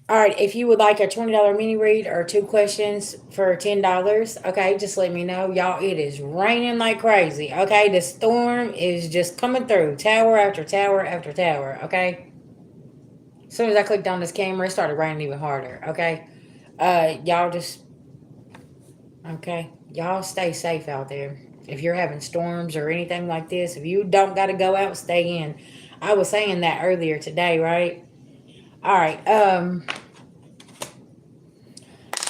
All right, if you would like a $20 mini read or two questions for $10, okay, just let me know. Y'all, it is raining like crazy, okay? The storm is just coming through, tower after tower after tower, okay? As soon as I clicked on this camera, it started raining even harder, okay? Y'all just, okay? Y'all stay safe out there. If you're having storms or anything like this, if you don't got to go out, stay in. I was saying that earlier today, right? All right,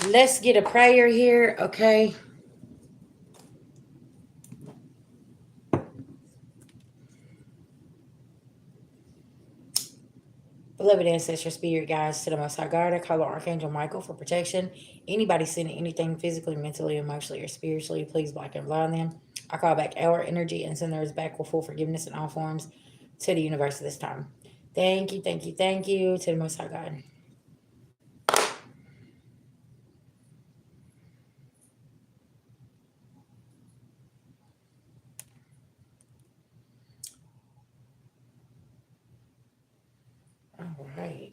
let's get a prayer here, okay? Beloved ancestor spirit guides to the Most High God, I call on Archangel Michael for protection. Anybody sending anything physically, mentally, emotionally, or spiritually, please block and blind them. I call back our energy and send theirs back with full forgiveness in all forms to the universe this time. Thank you, thank you, thank you to the Most High God. All right.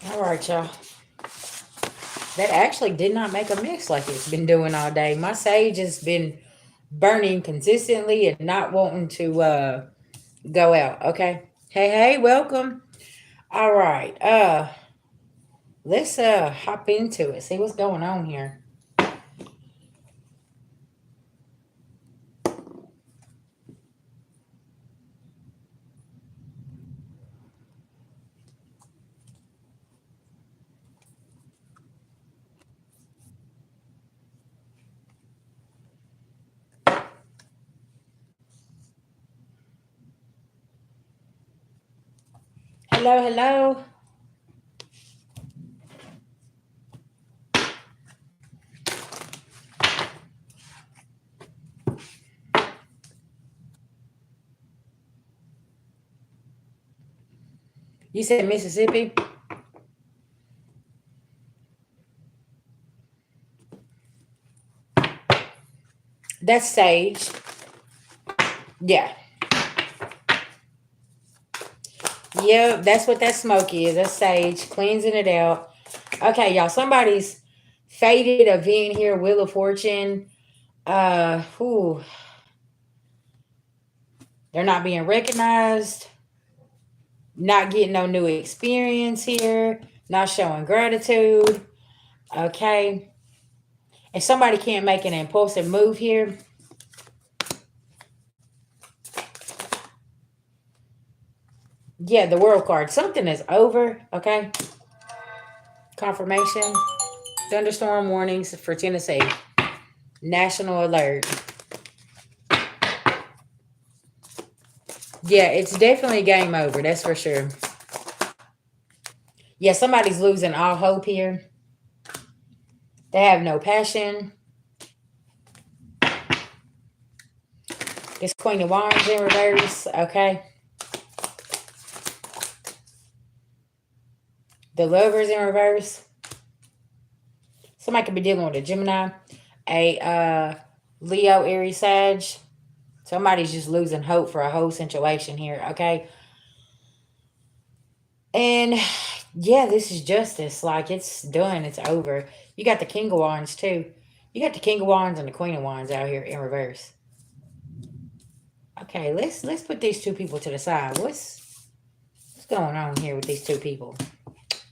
All right, y'all. That actually did not make a mix like it's been doing all day. My sage has been burning consistently and not wanting to go out. Okay. Hey, hey, welcome. All right. Let's hop into it. See what's going on here. Hello, hello. You said Mississippi? That's sage. Yeah. Yep, that's what that smoke is. That's sage. Cleansing it out. Okay, y'all. Somebody's faded event here, Wheel of Fortune. Whew, they're not being recognized, not getting no new experience here, not showing gratitude. Okay. If somebody can't make an impulsive move here, yeah, the world card. Something is over. Okay. Confirmation. Thunderstorm warnings for Tennessee. National alert. Yeah, it's definitely game over. That's for sure. Yeah, somebody's losing all hope here. They have no passion. This Queen of Wands in reverse. Okay. The Lovers in reverse. Somebody could be dealing with a Gemini, a Leo, Aries, Sag. Somebody's just losing hope for a whole situation here. Okay. And yeah, this is justice. Like it's done. It's over. You got the King of Wands too. You got the King of Wands and the Queen of Wands out here in reverse. Okay, let's put these two people to the side. What's going on here with these two people?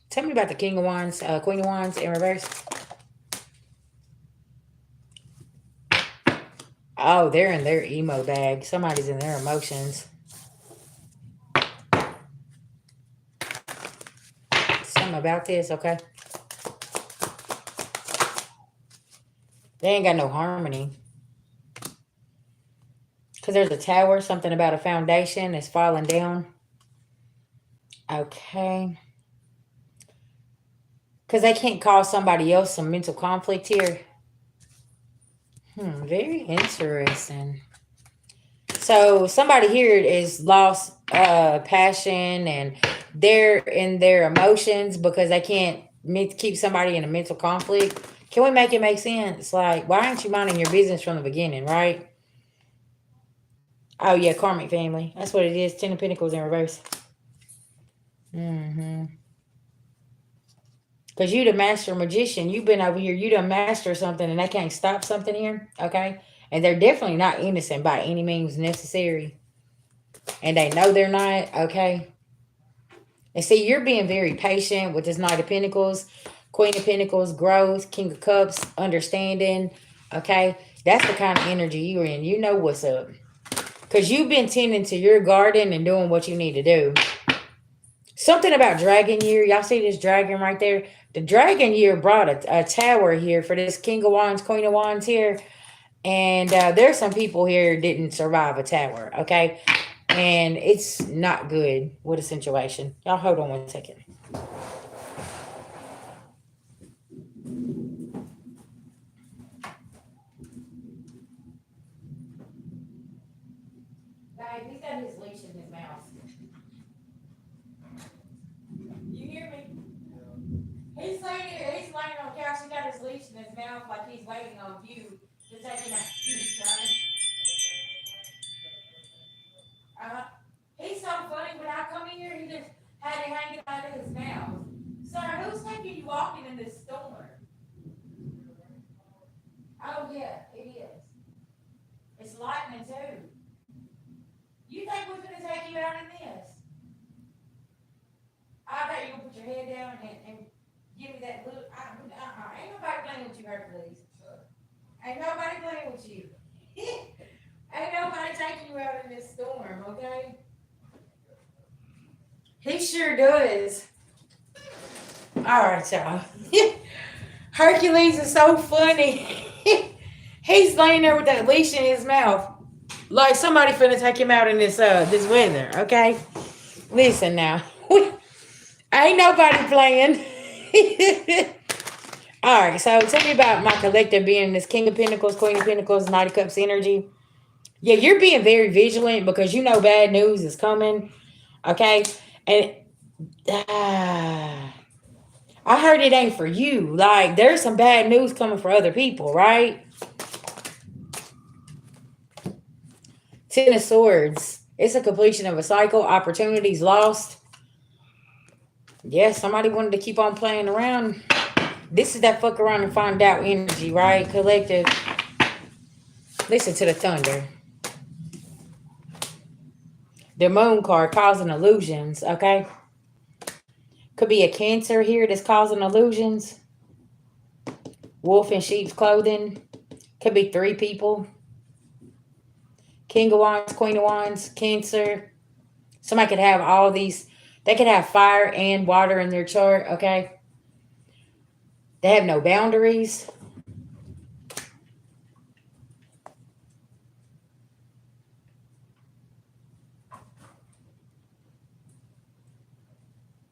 Tell me about the King of Wands, Queen of Wands in reverse. Oh, they're in their emo bag. Somebody's in their emotions. Something about this, okay? They ain't got no harmony. Because there's a tower, something about a foundation that's falling down. Okay. Because they can't cause somebody else some mental conflict here. Very interesting. So somebody here is lost passion and they're in their emotions because they can't keep somebody in a mental conflict. Can we make it make sense? Like, why aren't you minding your business from the beginning, right? Oh yeah, karmic family. That's what it is. Ten of Pentacles in reverse. Mm-hmm. Because you the master magician. You've been over here. You done master something and they can't stop something here. Okay? And they're definitely not innocent by any means necessary. And they know they're not. Okay? And see, you're being very patient with this Knight of Pentacles, Queen of Pentacles, growth, King of Cups, understanding. Okay? That's the kind of energy you're in. You know what's up. Because you've been tending to your garden and doing what you need to do. Something about dragon year. Y'all see this dragon right there? The dragon year brought a tower here for this King of Wands, Queen of Wands here. And there's some people here didn't survive a tower, okay? And it's not good with a situation. Y'all hold on 1 second. Guys, he's got his leash in his mouth. You hear me? He's laying here. He's laying on the couch. He got his leash in his mouth like he's waiting on you to take him out. He's so funny. When I come in here, he just had it hanging out of his mouth. Sir, who's taking you walking in this storm? Oh, yeah, it is. It's lightning, too. You think we're going to take you out in this? I bet you'll put your head down and give me that look. Ain't nobody playing with you, Hercules. Ain't nobody playing with you. Ain't nobody taking you out in this storm, okay? He sure does. All right, y'all. Hercules is so funny. He's laying there with that leash in his mouth. Like somebody finna take him out in this weather, okay? Listen now. Ain't nobody playing. Alright, so tell me about my collective being this King of Pentacles, Queen of Pentacles, Knight of Cups energy. Yeah, you're being very vigilant because you know bad news is coming. Okay? And I heard it ain't for you. Like, there's some bad news coming for other people, right? Ten of Swords. It's a completion of a cycle. Opportunities lost. Yeah, somebody wanted to keep on playing around. This is that fuck around and find out energy, right? Collective. Listen to the thunder. The moon card causing illusions, okay? Could be a Cancer here that's causing illusions. Wolf in sheep's clothing. Could be 3 people. King of Wands, Queen of Wands, Cancer. Somebody could have all these. They could have fire and water in their chart, okay? They have no boundaries.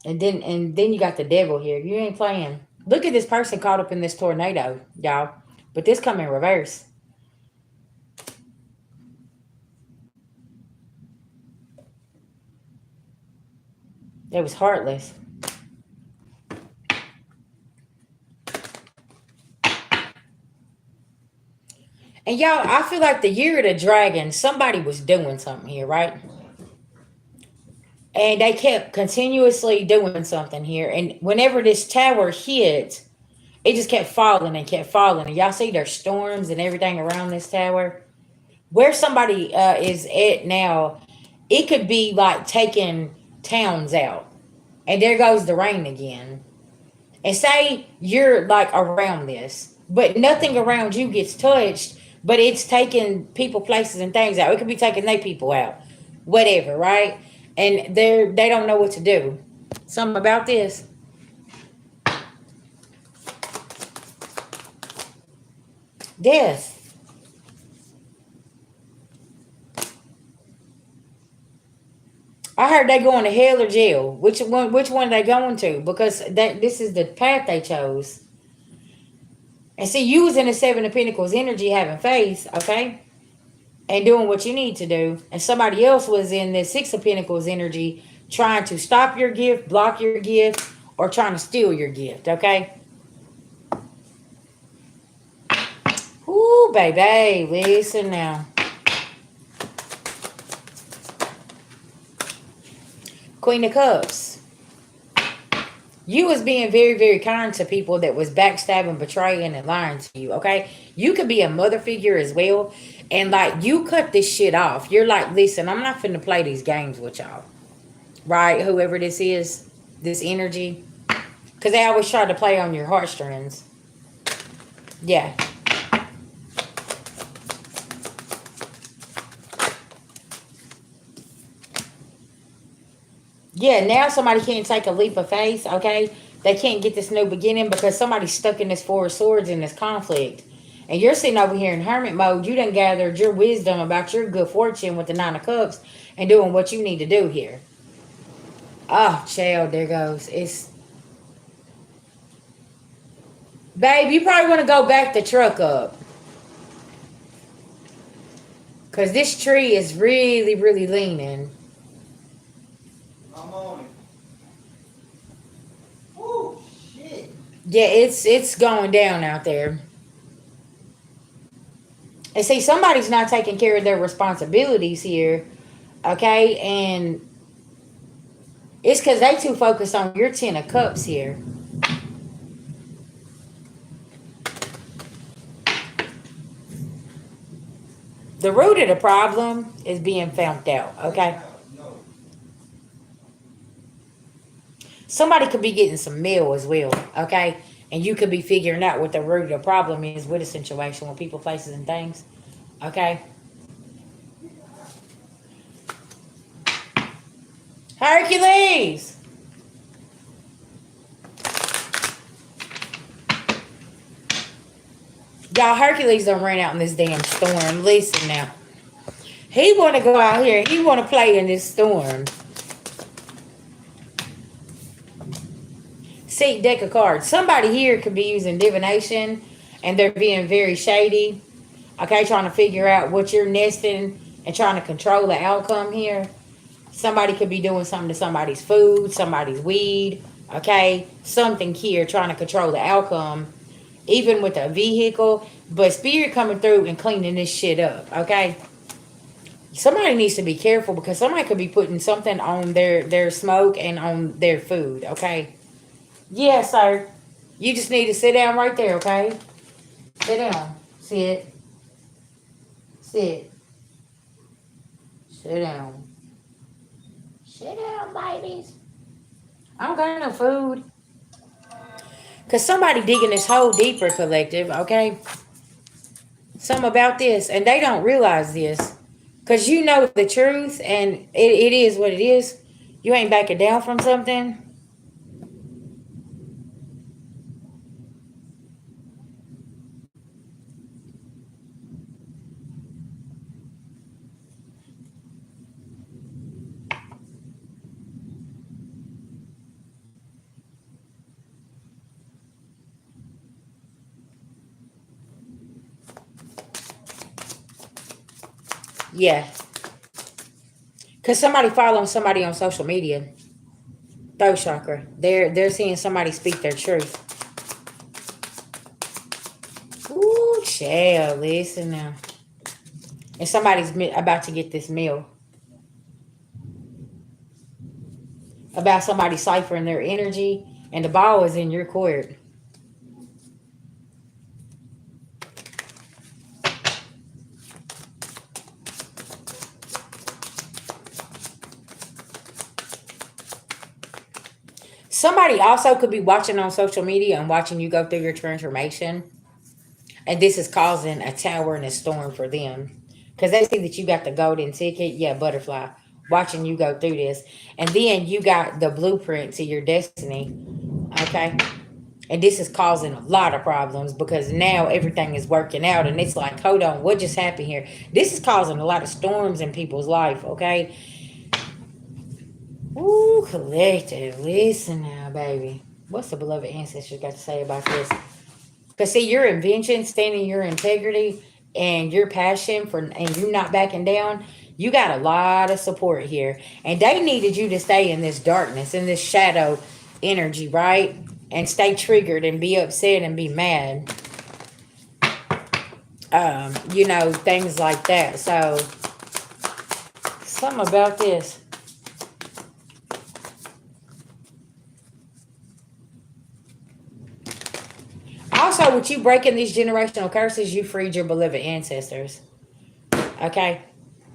And then you got the devil here. You ain't playing. Look at this person caught up in this tornado, y'all. But this come in reverse. It was heartless. And y'all, I feel like the year of the dragon, somebody was doing something here, right? And they kept continuously doing something here. And whenever this tower hit, it just kept falling and kept falling. And y'all see there's storms and everything around this tower. Where somebody is at now, it could be like taking towns out. And there goes the rain again. And say you're like around this, but nothing around you gets touched, but it's taking people, places, and things out. It could be taking their people out. Whatever, right? And they don't know what to do. Something about this. Death. I heard they going to hell or jail. Which one are they going to? Because this is the path they chose. And see, you was in the Seven of Pentacles energy having faith, okay? And doing what you need to do. And somebody else was in the Six of Pentacles energy trying to stop your gift, block your gift, or trying to steal your gift, okay? Ooh, baby, listen now. Queen of Cups. You was being very, very kind to people that was backstabbing, betraying, and lying to you, okay? You could be a mother figure as well. And, like, you cut this shit off. You're like, listen, I'm not finna play these games with y'all. Right? Whoever this is, this energy. Because they always try to play on your heartstrings. Yeah. Yeah, now somebody can't take a leap of faith, okay? They can't get this new beginning because somebody's stuck in this Four of Swords in this conflict. And you're sitting over here in hermit mode. You done gathered your wisdom about your good fortune with the Nine of Cups and doing what you need to do here. Oh, child, there goes. It's... Babe, you probably want to go back the truck up. Because this tree is really, really leaning. I'm on it. Oh, shit. Yeah, it's going down out there. And see, somebody's not taking care of their responsibilities here, okay? And it's because they too focused on your Ten of Cups here. The root of the problem is being found out, okay? No. Somebody could be getting some mail as well, okay? And you could be figuring out what the root of the problem is with a situation with people, places, and things, okay? Hercules! Y'all, Hercules done ran out in this damn storm. Listen now. He want to go out here. He want to play in this storm. See, deck of cards. Somebody here could be using divination, and they're being very shady. Okay, trying to figure out what you're nesting and trying to control the outcome here. Somebody could be doing something to somebody's food, somebody's weed. Okay, something here trying to control the outcome. Even with a vehicle, but spirit coming through and cleaning this shit up, okay? Somebody needs to be careful because somebody could be putting something on their smoke and on their food, okay? Yeah, sir. You just need to sit down right there, okay? Sit down. Sit. Sit. Sit down. Sit down, ladies. I don't got no food. Because somebody digging this hole deeper, collective, okay? Something about this, and they don't realize this. Because you know the truth, and it is what it is. You ain't backing down from something. Yeah. Because somebody following somebody on social media. Throat chakra. They're seeing somebody speak their truth. Ooh, child, listen now. And somebody's about to get this meal. About somebody ciphering their energy, and the ball is in your court. Somebody also could be watching on social media and watching you go through your transformation. And this is causing a tower and a storm for them. Because they see that you got the golden ticket. Yeah, butterfly. Watching you go through this. And then you got the blueprint to your destiny. Okay? And this is causing a lot of problems because now everything is working out. And it's like, hold on, what just happened here? This is causing a lot of storms in people's life, okay? Ooh, collective. Listen now, baby. What's the beloved ancestors got to say about this? Because see, your invention, standing your integrity and your passion for, and you not backing down, you got a lot of support here. And they needed you to stay in this darkness, in this shadow energy, right? And stay triggered and be upset and be mad. Things like that. So, something about this. Also, with you breaking these generational curses, you freed your beloved ancestors. Okay?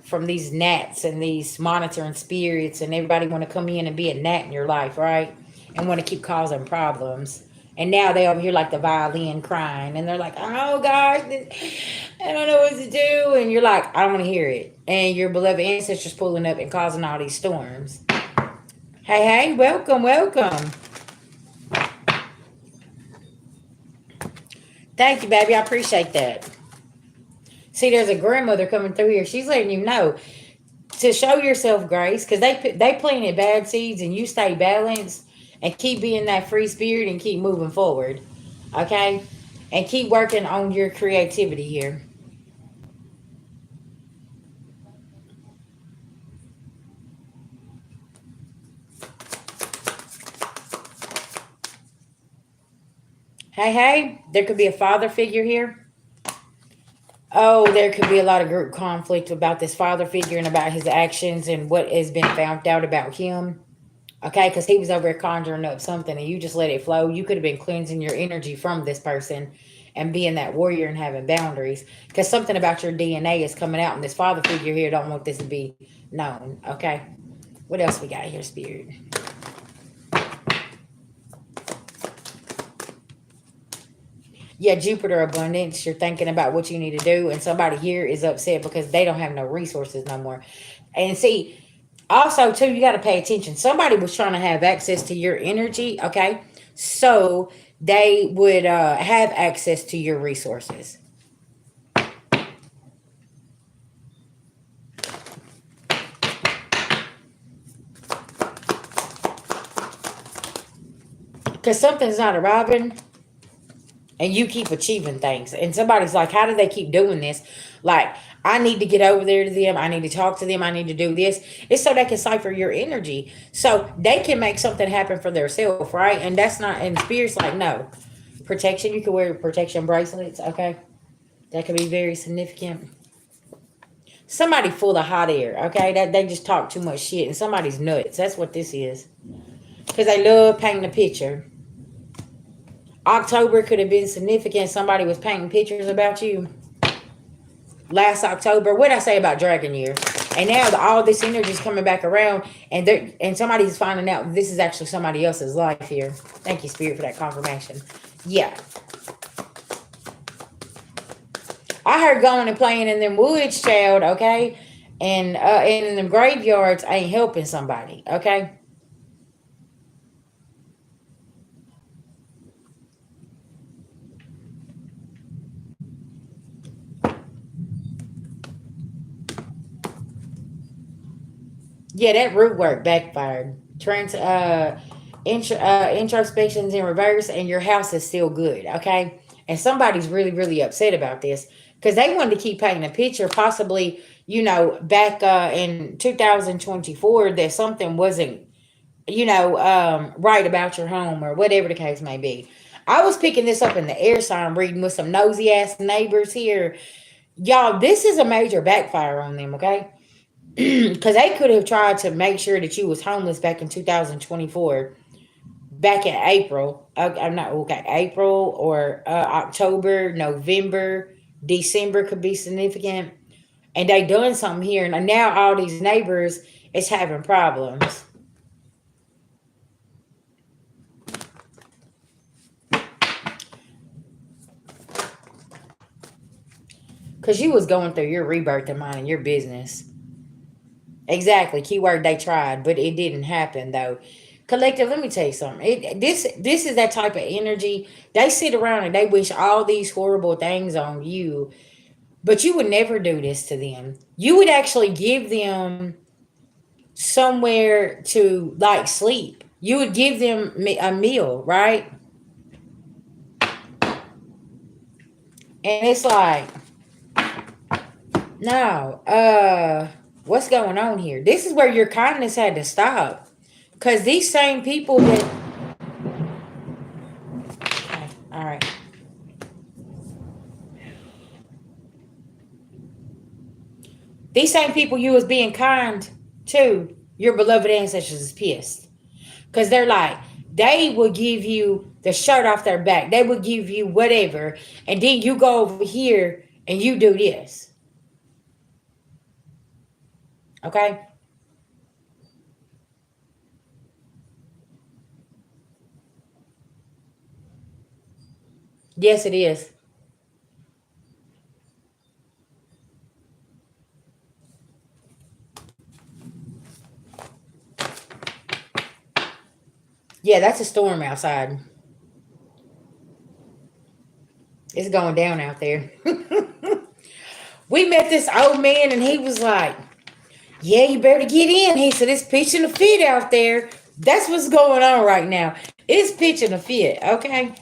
From these gnats and these monitoring spirits, and everybody want to come in and be a gnat in your life, right? And want to keep causing problems. And now they over here like the violin crying, and they're like, "Oh gosh, I don't know what to do." And you're like, "I don't want to hear it." And your beloved ancestors pulling up and causing all these storms. Hey, hey, welcome, welcome. Thank you, baby. I appreciate that. See, there's a grandmother coming through here. She's letting you know to show yourself grace, because they planted bad seeds, and you stay balanced and keep being that free spirit and keep moving forward. Okay? And keep working on your creativity here. Hey, hey, there could be a father figure here. Oh, there could be a lot of group conflict about this father figure and about his actions and what has been found out about him. Okay, because he was over here conjuring up something and you just let it flow. You could have been cleansing your energy from this person and being that warrior and having boundaries. Because something about your DNA is coming out, and this father figure here don't want this to be known. Okay, what else we got here, Spirit? Yeah, Jupiter abundance. You're thinking about what you need to do, and somebody here is upset because they don't have no resources no more. And see, also too, you got to pay attention. Somebody was trying to have access to your energy, okay? So they would have access to your resources. Because something's not arriving, and you keep achieving things. And somebody's like, how do they keep doing this? Like, I need to get over there to them. I need to talk to them. I need to do this. It's so they can cipher your energy. So they can make something happen for themselves, right? And that's not, and Spirit's like, no. Protection, you can wear protection bracelets, okay? That could be very significant. Somebody full of hot air, okay? That they just talk too much shit, and somebody's nuts. That's what this is. Because they love painting a picture. October could have been significant. Somebody was painting pictures about you last October. What did I say about Dragon Year? And now all this energy is coming back around, and somebody's finding out this is actually somebody else's life here. Thank you, Spirit, for that confirmation. Yeah. I heard going and playing in them woods, child, okay? And in them graveyards ain't helping somebody, okay? Yeah, that root work backfired. Introspections in reverse, and your house is still good, okay? And somebody's really, really upset about this because they wanted to keep painting a picture, possibly, back in 2024, that something wasn't, right about your home or whatever the case may be. I was picking this up in the air sign reading with some nosy ass neighbors here. Y'all, this is a major backfire on them, okay? Because they could have tried to make sure that you was homeless back in 2024, back in April. I'm not okay. April or October, November, December could be significant, and they done something here, and now all these neighbors is having problems because you was going through your rebirth and minding your business. Exactly. Keyword they tried, but it didn't happen though. Collective, let me tell you something. This is that type of energy. They sit around and they wish all these horrible things on you, but you would never do this to them. You would actually give them somewhere to like sleep. You would give them a meal, right? And it's like, no, what's going on here? This is where your kindness had to stop. Because these same people that. Okay, all right. These same people you was being kind to, your beloved ancestors is pissed. Because they're like, they will give you the shirt off their back. They will give you whatever. And then you go over here and you do this. Okay? Yes, it is. Yeah, that's a storm outside. It's going down out there. We met this old man and he was like, yeah, you better get in. He said, it's pitching a fit out there. That's what's going on right now. It's pitching a fit, okay?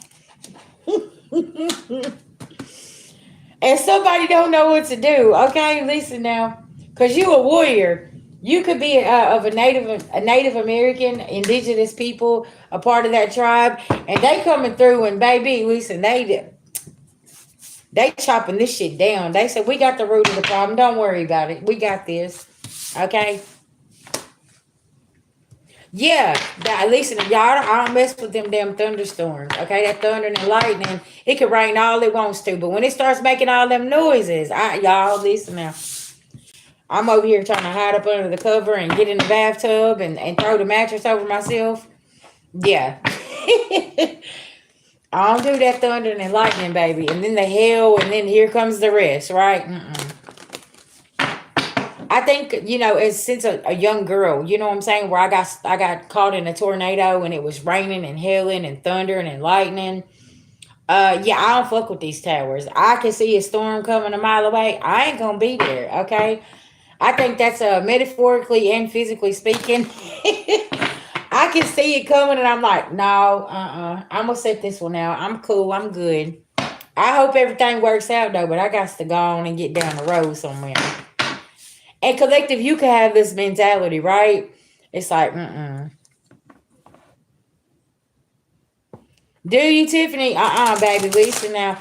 And somebody don't know what to do, okay? Listen now, because you a warrior. You could be of a Native American, indigenous people, a part of that tribe, and they coming through and baby, listen, they chopping this shit down. They said we got the root of the problem. Don't worry about it. We got this, okay? Yeah, that listen, y'all. I don't mess with them damn thunderstorms. Okay, that thunder and lightning, it can rain all it wants to, but when it starts making all them noises, y'all listen now. I'm over here trying to hide up under the cover and get in the bathtub and throw the mattress over myself. Yeah. I don't do that thunder and lightning, baby. And then the hail, and then here comes the rest, right? Mm-mm. I think as since a young girl, you know what I'm saying, where I got caught in a tornado and it was raining and hailing and thundering and lightning. Yeah, I don't fuck with these towers. I can see a storm coming a mile away. I ain't gonna be there. Okay, I think that's metaphorically and physically speaking. I can see it coming, and I'm like, no, I'm gonna set this one out. I'm cool. I'm good. I hope everything works out though, but I got to go on and get down the road somewhere. And collective, you can have this mentality, right? It's like, do you, Tiffany? Baby. Listen now.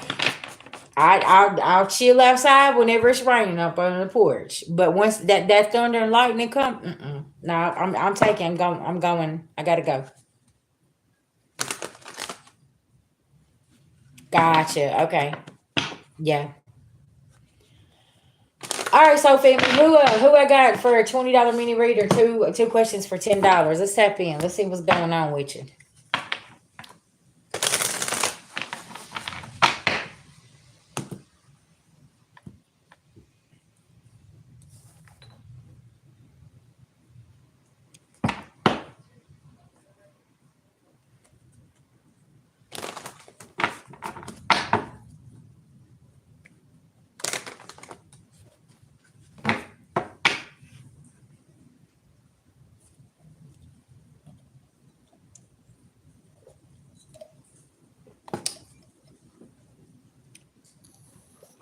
I'll chill outside whenever it's raining up on the porch. But once that thunder and lightning come, no, I'm taking. I'm going. I'm going. I gotta go. Gotcha. Okay. Yeah. All right. So, family, who I got for a $20 mini reader? Two questions for $10. Let's tap in. Let's see what's going on with you.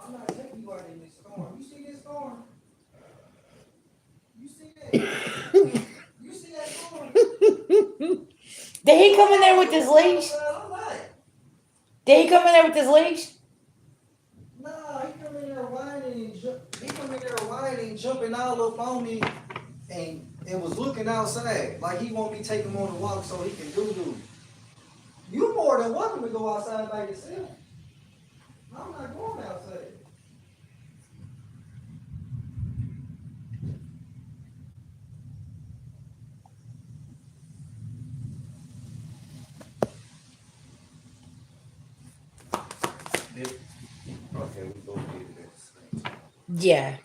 I'm not taking you out in this storm. You see this storm? You see that? You see that storm? Did he come in there with his leash? I'm not. Did he come in there with his leash? Nah, he come in there whining and he come in there whining, jumping all up on me, and was looking outside like he want me to take him on a walk so he can do. You more than welcome to go outside by yourself. I'm not going outside. Okay, we both did it at the same time. Yeah.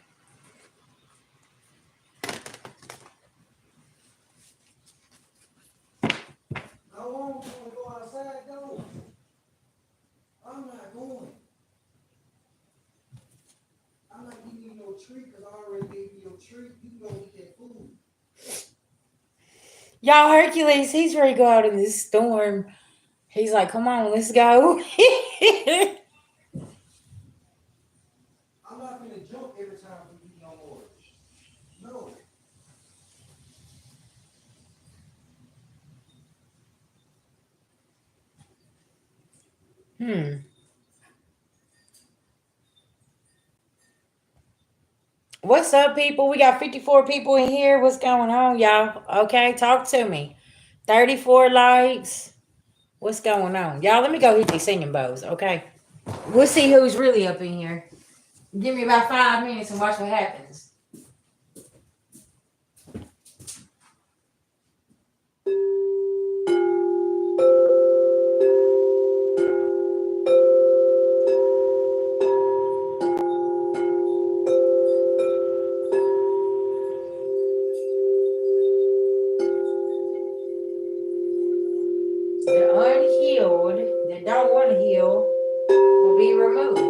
How long you want to go outside though? I'm not going. I'm not giving you no treat because I already gave you your treat. You can go eat that food. Y'all, Hercules, he's ready to go out in this storm. He's like, come on, let's go. I'm not gonna jump every time we eat no more. No. Hmm. What's up, people? We got 54 people in here. What's going on, y'all? Okay, talk to me. 34 likes. What's going on? Y'all, let me go hit these singing bows, okay? We'll see who's really up in here. Give me about 5 minutes and watch what happens. The unhealed that don't want to heal will be removed.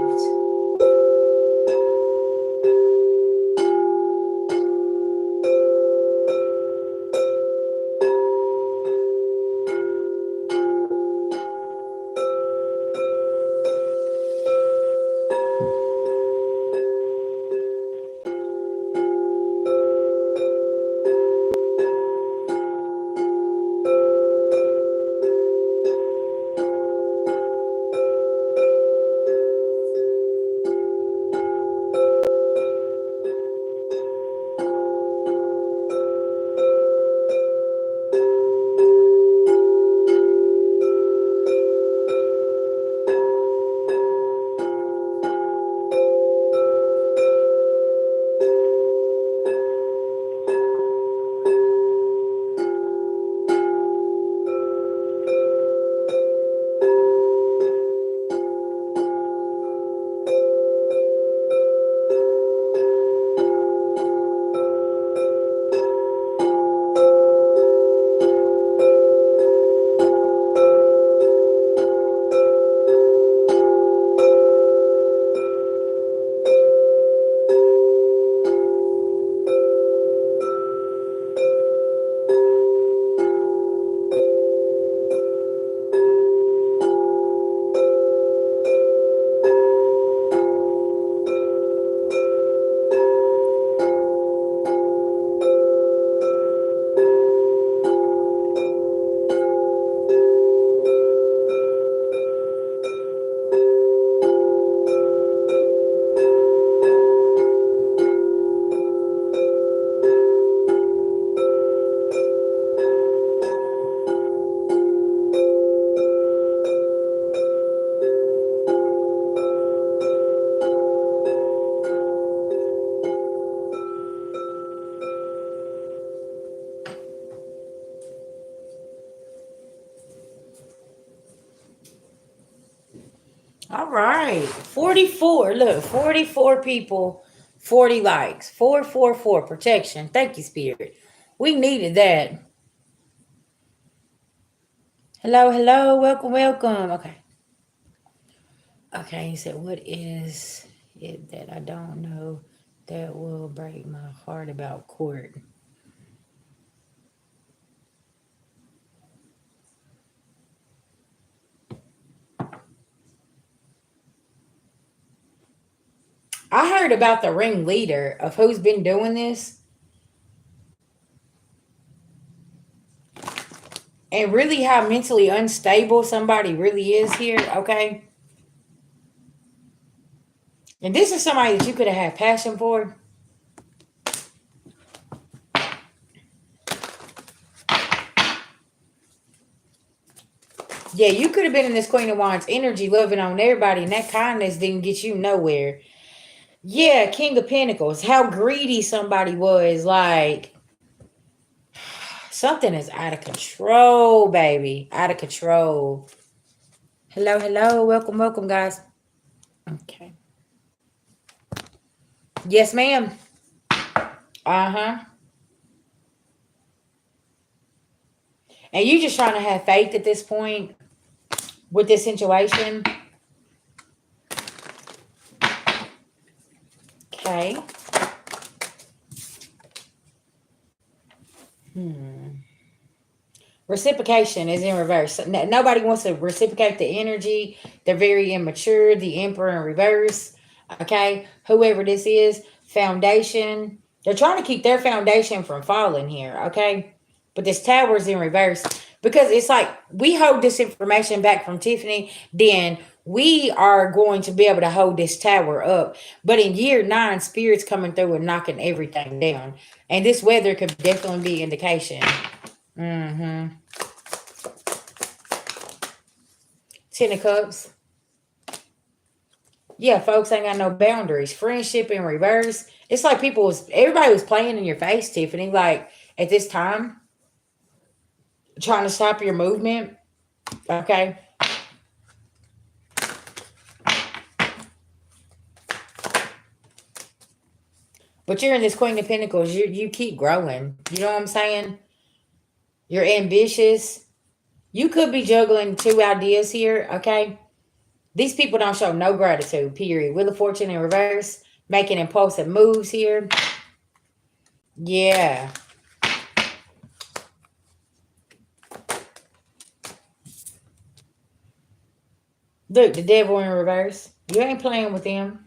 All right. 44. Look, 44 people, 40 likes. 444 protection. Thank you, Spirit. We needed that. Hello, hello. Welcome, welcome. Okay. Okay. He said, what is it that I don't know that will break my heart about court? I heard about the ringleader of who's been doing this and really how mentally unstable somebody really is here. Okay. And this is somebody that you could have had passion for. Yeah, you could have been in this Queen of Wands energy, loving on everybody, and that kindness didn't get you nowhere. Yeah, King of Pentacles, how greedy somebody was. Like, something is out of control, baby. Out of control. Hello, hello. Welcome, welcome, guys. Okay. Yes, ma'am. Uh huh. And you just trying to have faith at this point with this situation. Okay. Hmm. Reciprocation is in reverse. Nobody wants to reciprocate the energy. They're very immature. The Emperor in reverse. Okay, whoever this is, foundation. They're trying to keep their foundation from falling here. Okay, but this tower is in reverse because it's like we hold this information back from Tiffany. Then we are going to be able to hold this tower up. But in year 9, spirits coming through and knocking everything down. And this weather could definitely be indication. Mm-hmm. 10 of Cups. Yeah, folks ain't got no boundaries. Friendship in reverse. It's like everybody was playing in your face, Tiffany. Like at this time, trying to stop your movement. Okay. But you're in this Queen of Pentacles. You keep growing. You know what I'm saying? You're ambitious. You could be juggling 2 ideas here. Okay. These people don't show no gratitude, period. Wheel of Fortune in reverse. Making impulsive moves here. Yeah. Look, the Devil in reverse. You ain't playing with them.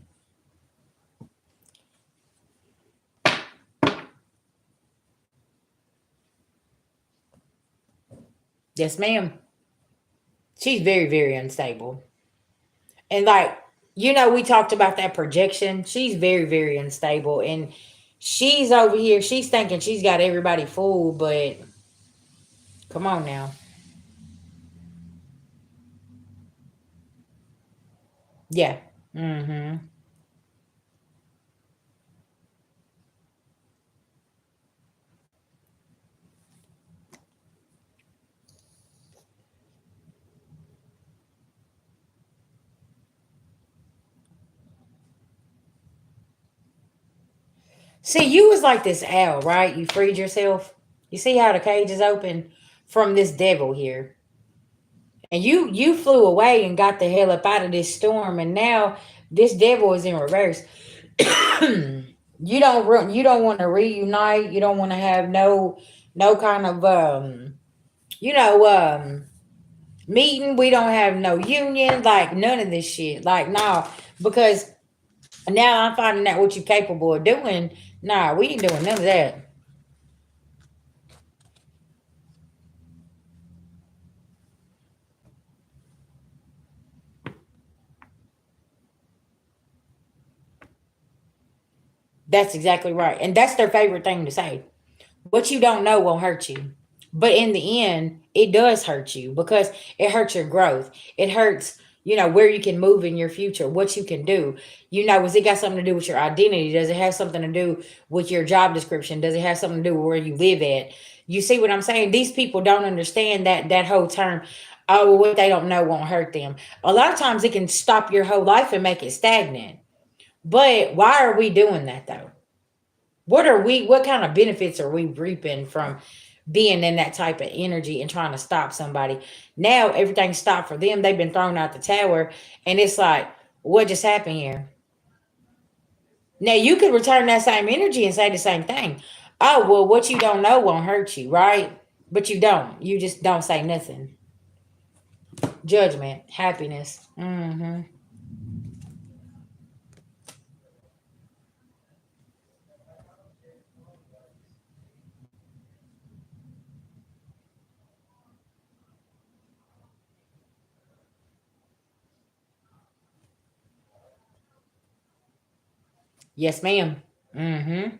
Yes, ma'am. She's very, very unstable. And like, we talked about that projection. She's very, very unstable. And she's over here. She's thinking she's got everybody fooled, but come on now. Yeah. Mm-hmm. See, you was like this owl, right? You freed yourself. You see how the cage is open from this devil here. And you flew away and got the hell up out of this storm, and now this devil is in reverse. You don't want to reunite. You don't want to have no kind of you know meeting. We don't have no union, like none of this shit. Like nah, because now I'm finding out what you're capable of doing. Nah, we ain't doing none of that. That's exactly right. And that's their favorite thing to say. What you don't know won't hurt you. But in the end, it does hurt you because it hurts your growth. It hurts, where you can move in your future, what you can do. Has it got something to do with your identity? Does it have something to do with your job description? Does it have something to do with where you live at? You see what I'm saying? These people don't understand that whole term. Oh, well, what they don't know won't hurt them. A lot of times it can stop your whole life and make it stagnant. But why are we doing that though? What kind of benefits are we reaping from being in that type of energy and trying to stop somebody? Now everything's stopped for them. They've been thrown out the tower, and it's like, what just happened here? Now you could return that same energy and say the same thing. Oh, well, what you don't know won't hurt you, right? But you don't. You just don't say nothing. Judgment, happiness. Mm-hmm. Yes, ma'am. Mm-hmm.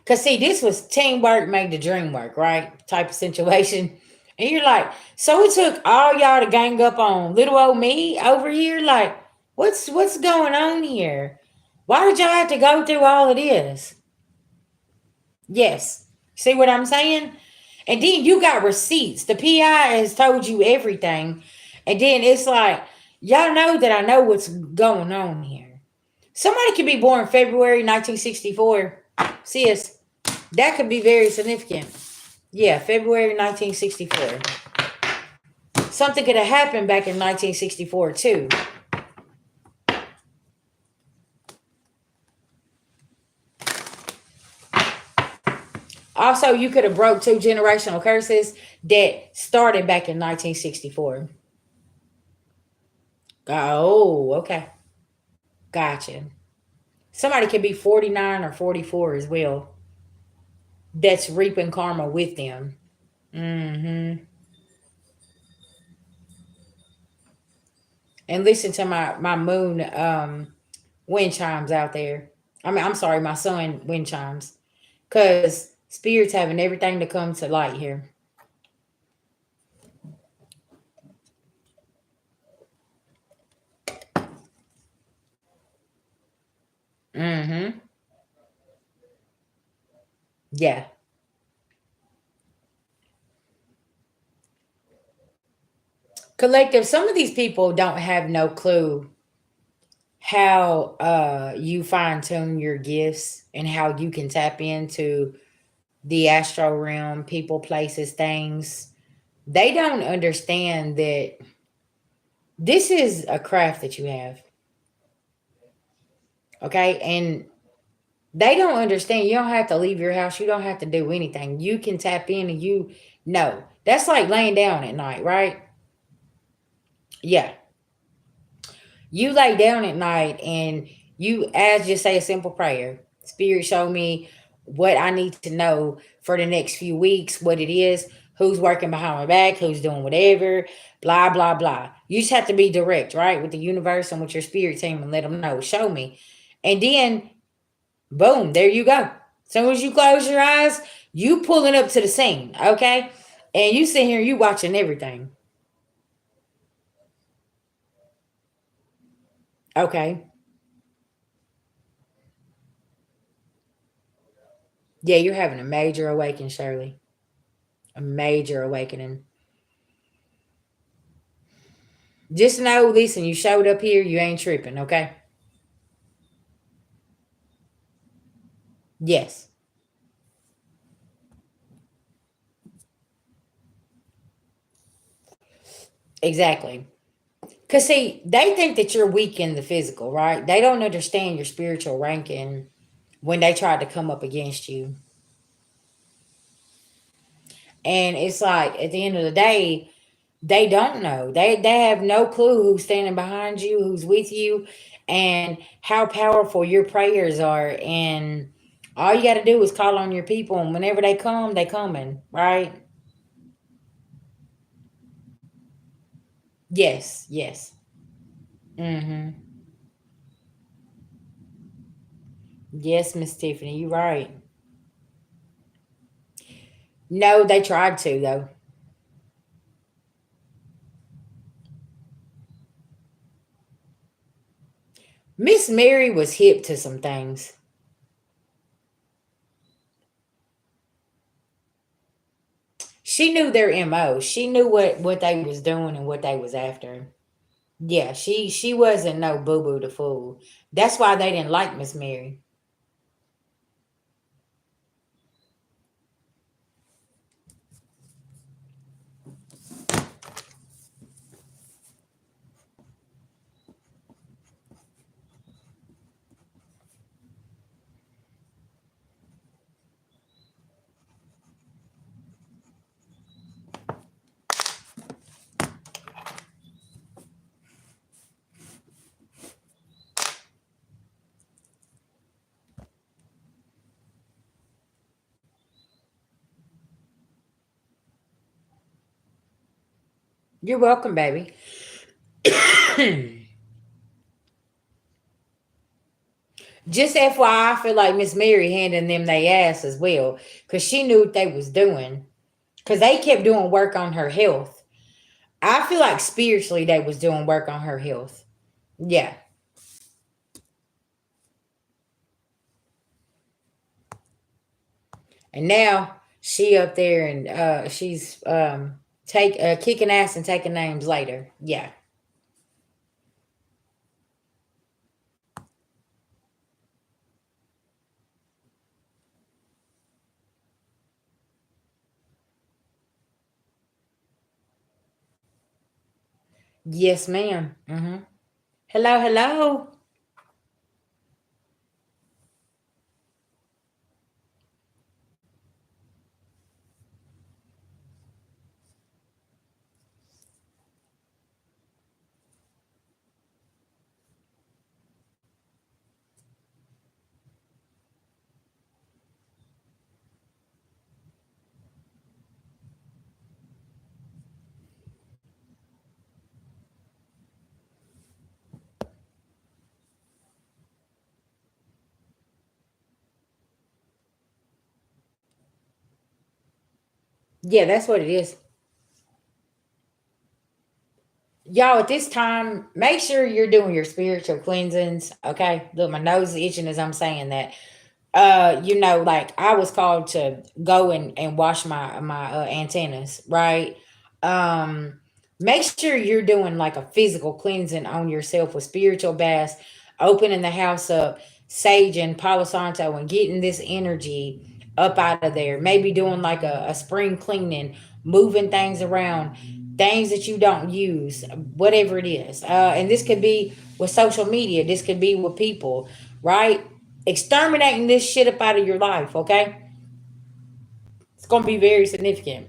Cause see, this was teamwork made the dream work, right? Type of situation. And you're like, so it took all y'all to gang up on little old me over here? Like, what's going on here? Why did y'all have to go through all of this? Yes. See what I'm saying? And then you got receipts. The PI has told you everything. And then it's like, y'all know that I know what's going on here. Somebody could be born February 1964. Sis, that could be very significant. Yeah, February 1964. Something could have happened back in 1964 too. Also, you could have broke two generational curses that started back in 1964. Oh, okay. Gotcha. Somebody could be 49 or 44 as well. That's reaping karma with them. Mm-hmm. And listen to my moon wind chimes out there. I mean, I'm sorry, my sun wind chimes. Cause spirits having everything to come to light here. Mm-hmm. Yeah. Collective, some of these people don't have no clue how you fine tune your gifts and how you can tap into the astral realm, people, places, things. They don't understand that this is a craft that you have. Okay. And they don't understand. You don't have to leave your house. You don't have to do anything. You can tap in and you know. That's like laying down at night, right? Yeah. You lay down at night and you as just say a simple prayer. Spirit, show me what I need to know for the next few weeks, what it is, who's working behind my back, who's doing whatever, blah, blah, blah. You just have to be direct, right? With the universe and with your spirit team and let them know, show me. And then boom, there you go. As soon as you close your eyes, you pulling up to the scene, okay? And you sit here, you watching everything. Okay. Yeah, you're having a major awakening, Shirley. A major awakening. Just know, listen, you showed up here, you ain't tripping, okay? Yes, exactly. Because, see, they think that you're weak in the physical, right? They don't understand your spiritual ranking when they try to come up against you. And it's like, at the end of the day, they don't know. They have no clue who's standing behind you, who's with you, and how powerful your prayers are. And all you got to do is call on your people, and whenever they come, they coming, right? Yes, yes. Mm-hmm. Yes, Miss Tiffany, you right. No, they tried to though. Miss Mary was hip to some things. She knew their MO. She knew what they was doing and what they was after. Yeah, she wasn't no boo boo the fool. That's why they didn't like Miss Mary. You're welcome, baby. Just FYI, I feel like Miss Mary handing them they ass as well, cause she knew what they was doing. Cause they kept doing work on her health. I feel like spiritually they was doing work on her health. Yeah. And now she up there and she's take kicking ass and taking names later. Yeah. Yes, ma'am. Mm-hmm. Hello, hello. Yeah, that's what it is. Y'all, at this time, make sure you're doing your spiritual cleansings. Okay. Look, my nose is itching as I'm saying that. Like I was called to go and wash my antennas, right? Um, Make sure you're doing like a physical cleansing on yourself with spiritual baths, opening the house up, sage and Palo Santo, and getting this energy up out of there. Maybe doing like a spring cleaning, moving things around, things that you don't use, whatever it is. And this could be with social media. This could be with people, right? Exterminating this shit up out of your life, okay? It's gonna be very significant.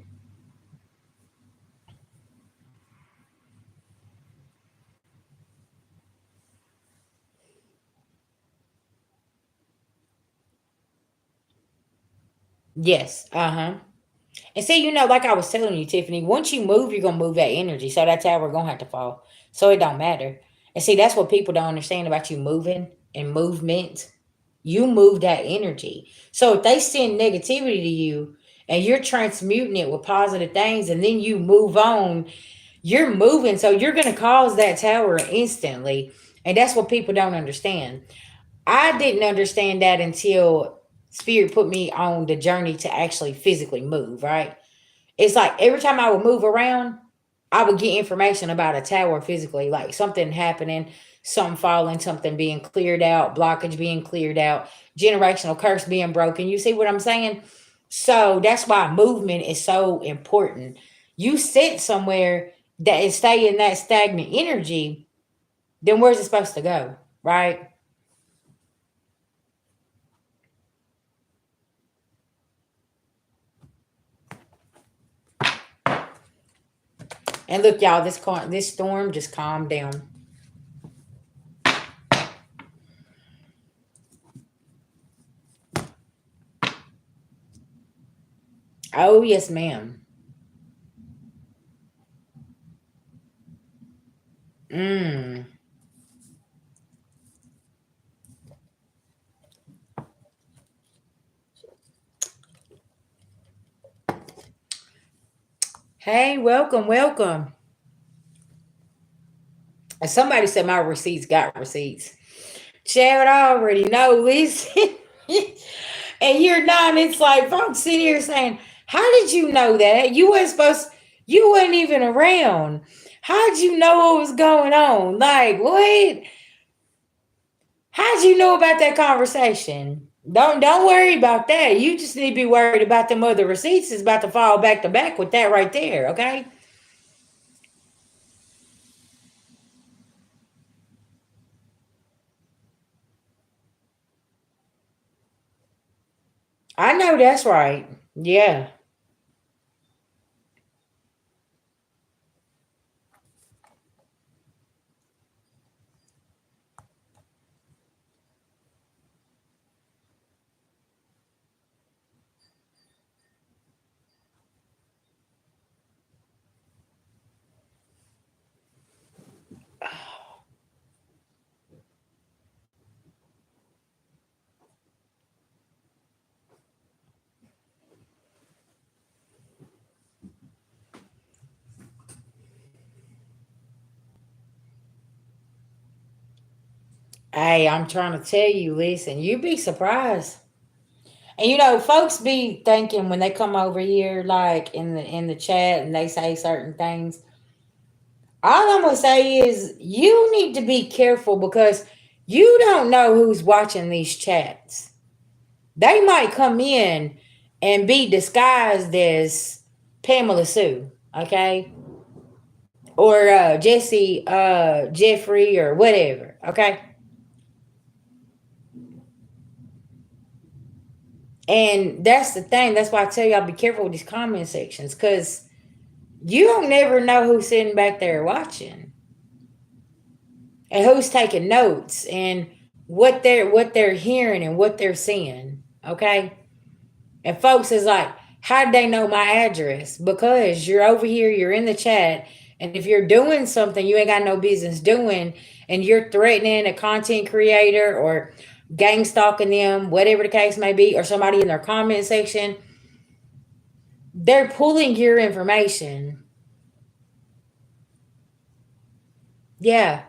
Yes. Uh-huh. And see, like I was telling you, Tiffany, once you move, you're gonna move that energy. So that tower gonna have to fall. So it don't matter. And see, that's what people don't understand about you moving and movement. You move that energy. So if they send negativity to you and you're transmuting it with positive things and then you move on, you're moving. So you're gonna cause that tower instantly. And that's what people don't understand. I didn't understand that until Spirit put me on the journey to actually physically move, right? It's like every time I would move around, I would get information about a tower physically, like something happening, something falling, something being cleared out, blockage being cleared out, generational curse being broken. You see what I'm saying? So that's why movement is so important. You sit somewhere that is stay in that stagnant energy, then where's it supposed to go? Right? And look, y'all, this storm just calmed down. Oh yes, ma'am. Mm. Hey, welcome, welcome. And somebody said my receipts got receipts. Chad, I already know, listen. And you're not. It's like folks sitting here saying, "How did you know that? You wasn't supposed. You wasn't even around. How'd you know what was going on? Like what? How'd you know about that conversation? Don't worry about that. You just need to be worried about them other receipts is about to fall back to back with that right there. Okay." I know that's right. Yeah. Hey, I'm trying to tell you, listen, you'd be surprised. And folks be thinking when they come over here, like in the chat, and they say certain things. All I'm gonna say is you need to be careful because you don't know who's watching these chats. They might come in and be disguised as Pamela Sue, okay, or Jesse, Jeffrey, or whatever, okay. And that's the thing. That's why I tell y'all be careful with these comment sections because you don't never know who's sitting back there watching and who's taking notes and what they're hearing and what they're seeing. Okay. And folks is like, how did they know my address? Because you're over here, you're in the chat, and if you're doing something you ain't got no business doing, and you're threatening a content creator or gang stalking them, whatever the case may be, or somebody in their comment section, They're pulling your information. Yeah.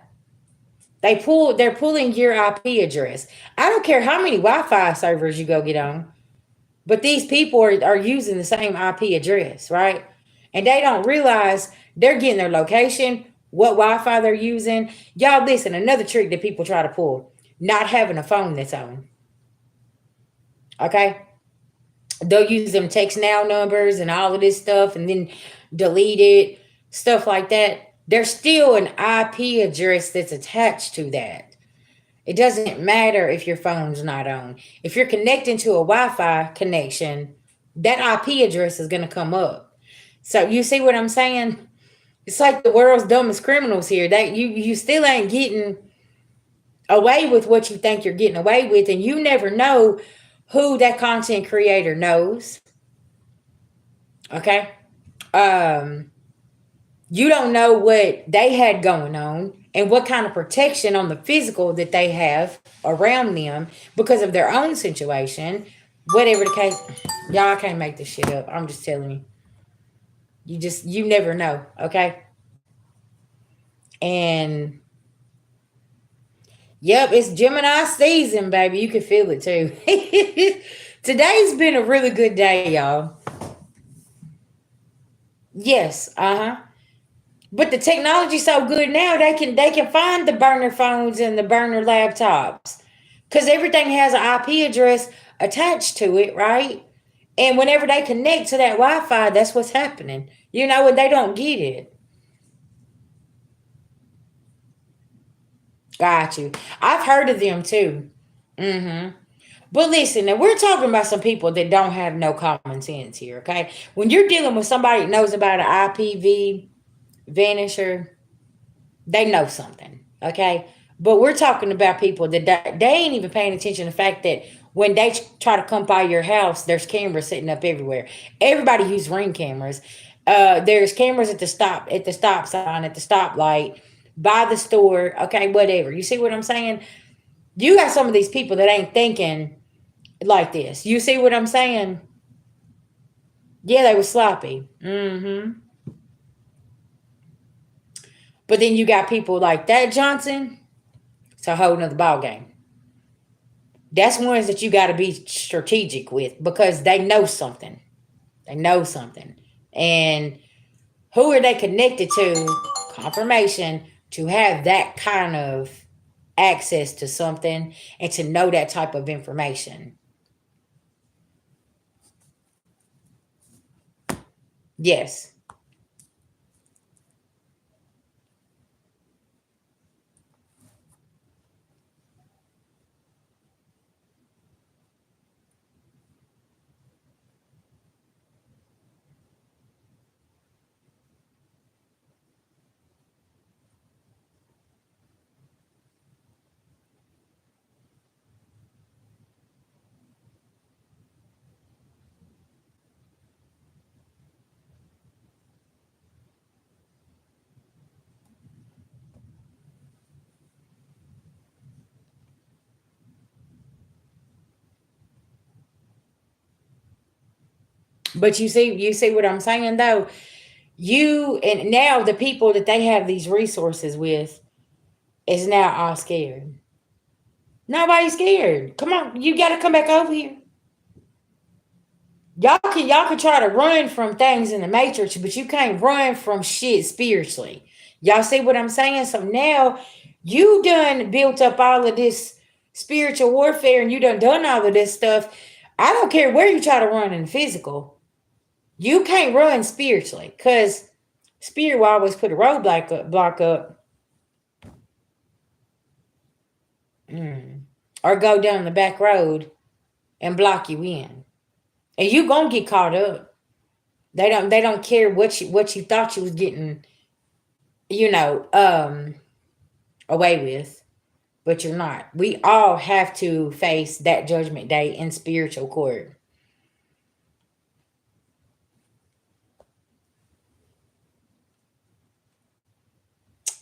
They're pulling your IP address. I don't care how many Wi-Fi servers you go get on, but these people are using the same IP address, right? And they don't realize they're getting their location, what Wi-Fi they're using. Y'all listen, another trick that people try to pull, not having a phone that's on. Okay? They'll use them text now numbers and all of this stuff and then delete it, stuff like that. There's still an IP address that's attached to that. It doesn't matter if your phone's not on. If you're connecting to a Wi-Fi connection, that IP address is going to come up. So you see what I'm saying? It's like the world's dumbest criminals here. That you still ain't getting away with what you think you're getting away with, and you never know who that content creator knows. Okay? Um you don't know what they had going on and what kind of protection on the physical that they have around them because of their own situation. Whatever the case, y'all, I can't make this shit up. I'm just telling you. You never know, okay? And yep, it's Gemini season, baby. You can feel it too. Today's been a really good day, y'all. Yes, uh-huh. But the technology's so good now they can find the burner phones and the burner laptops because everything has an IP address attached to it, right? And whenever they connect to that Wi-Fi, that's what's happening. And they don't get it. Got you. I've heard of them too. Mm-hmm. But listen, now we're talking about some people that don't have no common sense here, okay? When you're dealing with somebody that knows about an IPv vanisher, they know something, okay? But we're talking about people that they ain't even paying attention to the fact that when they try to come by your house, there's cameras sitting up everywhere. Everybody uses ring cameras. There's cameras at the stop sign, at the stoplight, by the store, okay, whatever. You see what I'm saying? You got some of these people that ain't thinking like this. You see what I'm saying? Yeah, they were sloppy. Mm-hmm. But then you got people like that Johnson. It's a whole nother ball game. That's ones that you got to be strategic with because they know something. They know something. And who are they connected to? Confirmation to have that kind of access to something and to know that type of information. Yes. But you see what I'm saying though? You and now the people that they have these resources with is now all scared. Nobody's scared. Come on, you got to come back over here. Y'all can try to run from things in the matrix, but you can't run from shit spiritually. Y'all see what I'm saying? So now you done built up all of this spiritual warfare and you done all of this stuff. I don't care where you try to run in the physical. You can't run spiritually because spirit will always put a roadblock up, block up, or go down the back road and block you in, and you gonna get caught up. They don't care what you thought you was getting, you know, away with, but you're not. We all have to face that judgment day in spiritual court.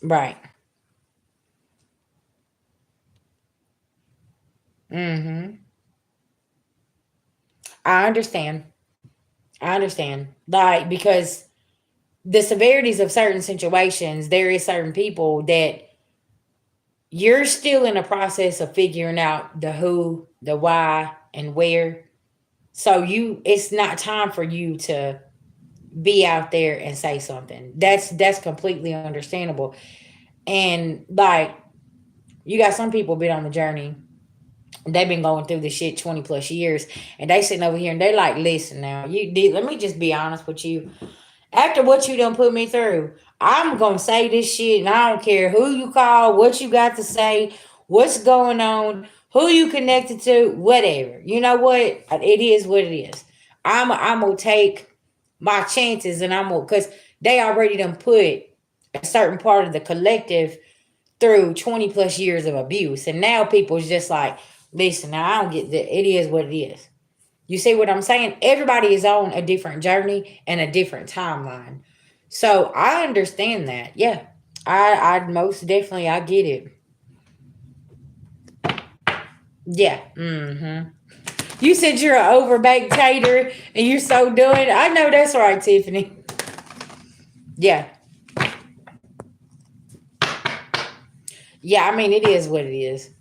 Right. Mm-hmm. I understand. I understand. Like, because the severities of certain situations, there is certain people that you're still in the process of figuring out the who, the why, and where. So it's not time for you to be out there and say something. That's completely understandable. And like, you got some people been on the journey. They've been going through this shit 20 plus years, and they sitting over here and they like, listen now, you did. Let me just be honest with you. After what you done put me through, I'm gonna say this shit, and I don't care who you call, what you got to say, what's going on, who you connected to, whatever. You know what? It is what it is. I'm gonna take my chances, and I'm gonna, because they already done put a certain part of the collective through 20 plus years of abuse, and now people's just like, listen, now I don't get that. It is what it is. You see what I'm saying? Everybody is on a different journey and a different timeline. So I understand that. Yeah. I most definitely I get it. Yeah. Mm-hmm. You said you're an overbaked tater and you're so doing. I know that's right, Tiffany. Yeah. Yeah, I mean it is what it is.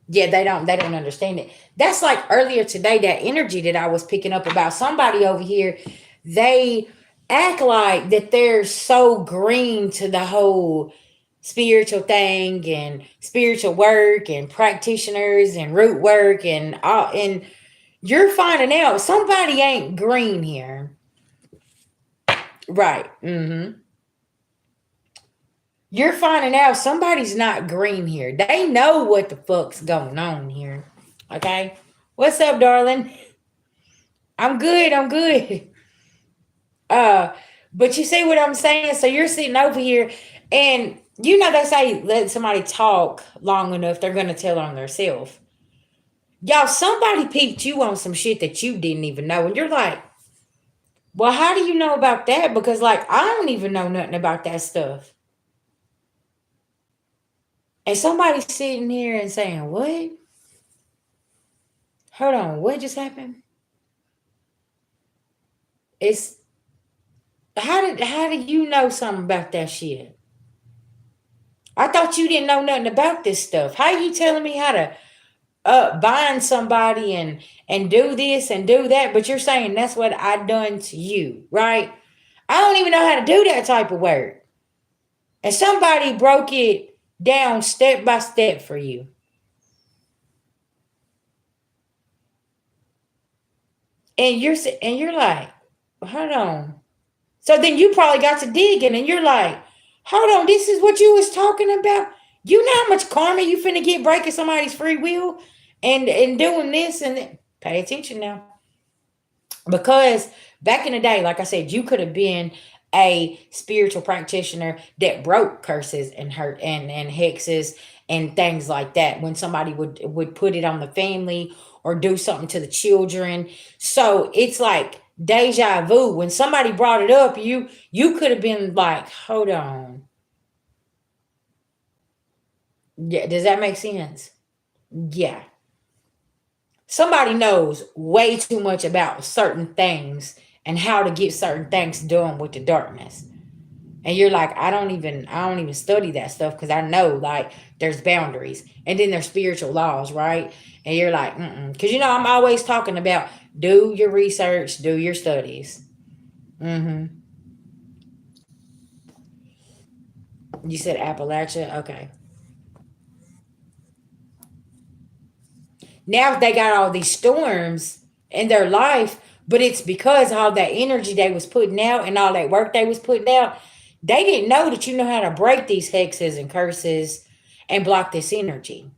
Yeah, they don't understand it. That's like earlier today, that energy that I was picking up about somebody over here, they act like that they're so green to the whole spiritual thing and spiritual work and practitioners and root work and all, and you're finding out somebody ain't green here. Right. Mm-hmm. You're finding out somebody's not green here. They know what the fuck's going on here. Okay? What's up, darling? I'm good. I'm good. Uh, but you see what I'm saying? So you're sitting over here, and you know they say let somebody talk long enough, they're gonna tell on themselves. Y'all, somebody peeped you on some shit that you didn't even know, and you're like, well, how do you know about that? Because like I don't even know nothing about that stuff. And somebody's sitting here and saying, what? Hold on, what just happened? It's how did you know something about that shit? I thought you didn't know nothing about this stuff. How you telling me how to bind somebody and do this and do that, but you're saying that's what I done to you, right? I don't even know how to do that type of work. And somebody broke it down step by step for you. And you're like, hold on. So then you probably got to digging and you're like, hold on, this is what you was talking about. You know how much karma you finna get breaking somebody's free will and doing this and that. Pay attention now. Because back in the day, like I said, you could have been a spiritual practitioner that broke curses and hurt and hexes and things like that when somebody would put it on the family or do something to the children. So it's like deja vu. When somebody brought it up, you could have been like, hold on. Yeah, does that make sense? Yeah. Somebody knows way too much about certain things and how to get certain things done with the darkness. And you're like, I don't even study that stuff because I know like there's boundaries and then there's spiritual laws, right? And you're like, because I'm always talking about do your research, do your studies. Mm-hmm. You said Appalachia, okay. Now they got all these storms in their life, but it's because all that energy they was putting out and all that work they was putting out. They didn't know that you know how to break these hexes and curses and block this energy.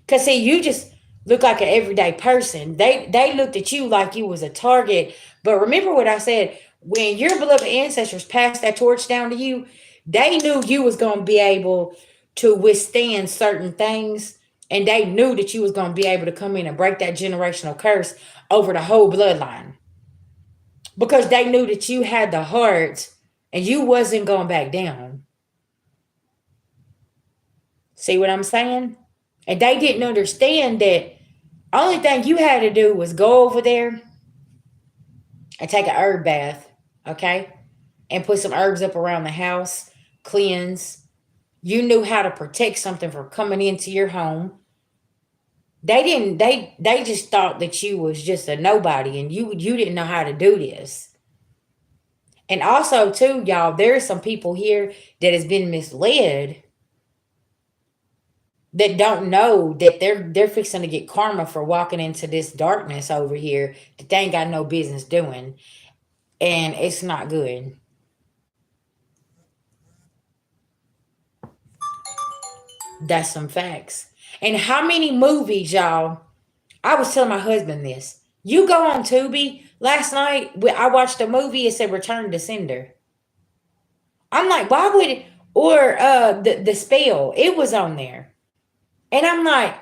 Cause see, you just look like an everyday person. They looked at you like you was a target. But remember what I said, when your beloved ancestors passed that torch down to you, they knew you was gonna be able to withstand certain things. And they knew that you was gonna be able to come in and break that generational curse over the whole bloodline. Because they knew that you had the heart and you wasn't going back down. See what I'm saying? And they didn't understand that only thing you had to do was go over there and take a herb bath, okay? And put some herbs up around the house, cleanse. You knew how to protect something from coming into your home. They just thought that you was just a nobody and you didn't know how to do this. And also too, y'all, there's some people here that has been misled that don't know that they're fixing to get karma for walking into this darkness over here that they ain't got no business doing. And it's not good. That's some facts. And how many movies, y'all? I was telling my husband this. You go on Tubi last night. I watched a movie. It said "Return to Sender." I'm like, why would it? Or the spell. It was on there, and I'm like,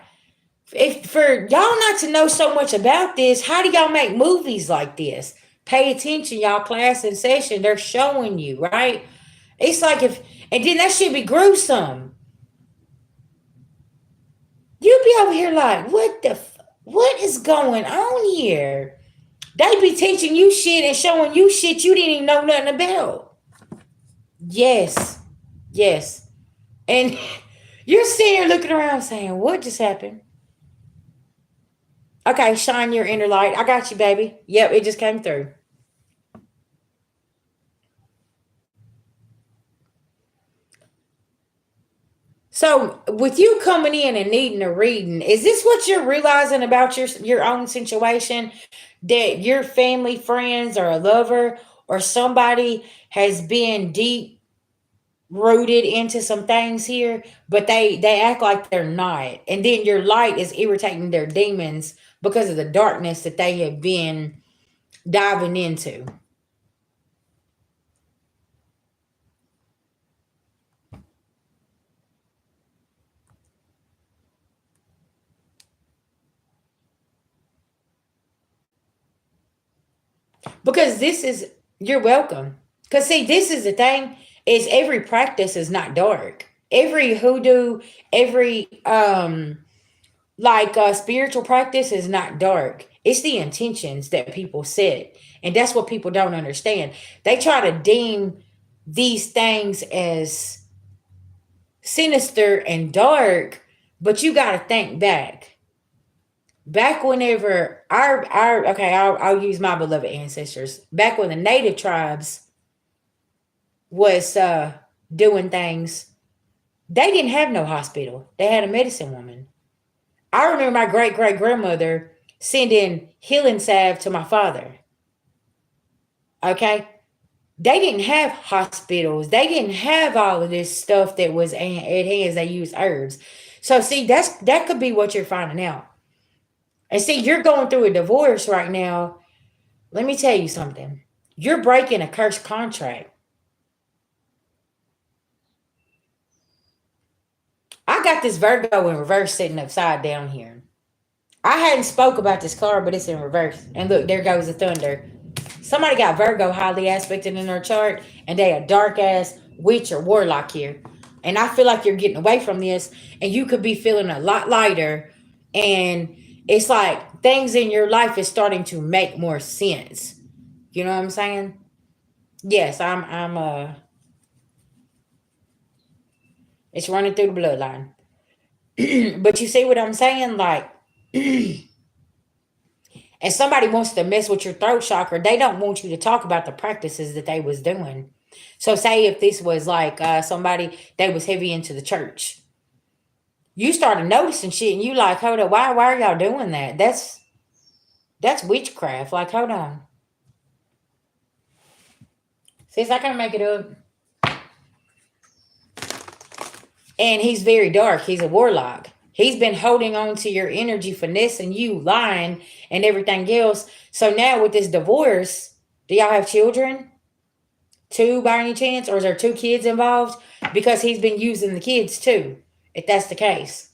if for y'all not to know so much about this, how do y'all make movies like this? Pay attention, y'all. Class in session. They're showing you, right? It's like if, and then that should be gruesome. You'd be over here like, what is going on here? They be teaching you shit and showing you shit you didn't even know nothing about. Yes, yes. And you're sitting here looking around saying, what just happened? Okay, shine your inner light. I got you, baby. Yep, it just came through. So, with you coming in and needing a reading, is this what you're realizing about your own situation? That your family, friends, or a lover, or somebody has been deep rooted into some things here, but they act like they're not, and then your light is irritating their demons because of the darkness that they have been diving into. Because this is, you're welcome. Because see, this is the thing, is every practice is not dark. Every hoodoo, every spiritual practice is not dark. It's the intentions that people set. And that's what people don't understand. They try to deem these things as sinister and dark, but you got to think back. Back whenever our okay, I'll use my beloved ancestors. Back when the native tribes was doing things, they didn't have no hospital. They had a medicine woman. I remember my great great grandmother sending healing salve to my father. Okay, they didn't have hospitals. They didn't have all of this stuff that was at hands. They used herbs. So see, that could be what you're finding out. And see, you're going through a divorce right now. Let me tell you something. You're breaking a cursed contract. I got this Virgo in reverse sitting upside down here. I hadn't spoke about this card, but it's in reverse. And look, there goes the thunder. Somebody got Virgo highly aspected in their chart, and they a dark ass witch or warlock here. And I feel like you're getting away from this, and you could be feeling a lot lighter. And it's like things in your life is starting to make more sense. You know what I'm saying? Yes, I'm it's running through the bloodline. But you see what I'm saying? Like, and somebody wants to mess with your throat chakra, they don't want you to talk about the practices that they was doing. So say if this was like somebody that was heavy into the church, you started noticing shit and you like, hold up, why are y'all doing that? That's witchcraft. Like, hold on. Sis, I can't make it up. And he's very dark. He's a warlock. He's been holding on to your energy, finessing you, lying, and everything else. So now with this divorce, do y'all have children? Two by any chance? Or is there two kids involved? Because he's been using the kids too, if that's the case.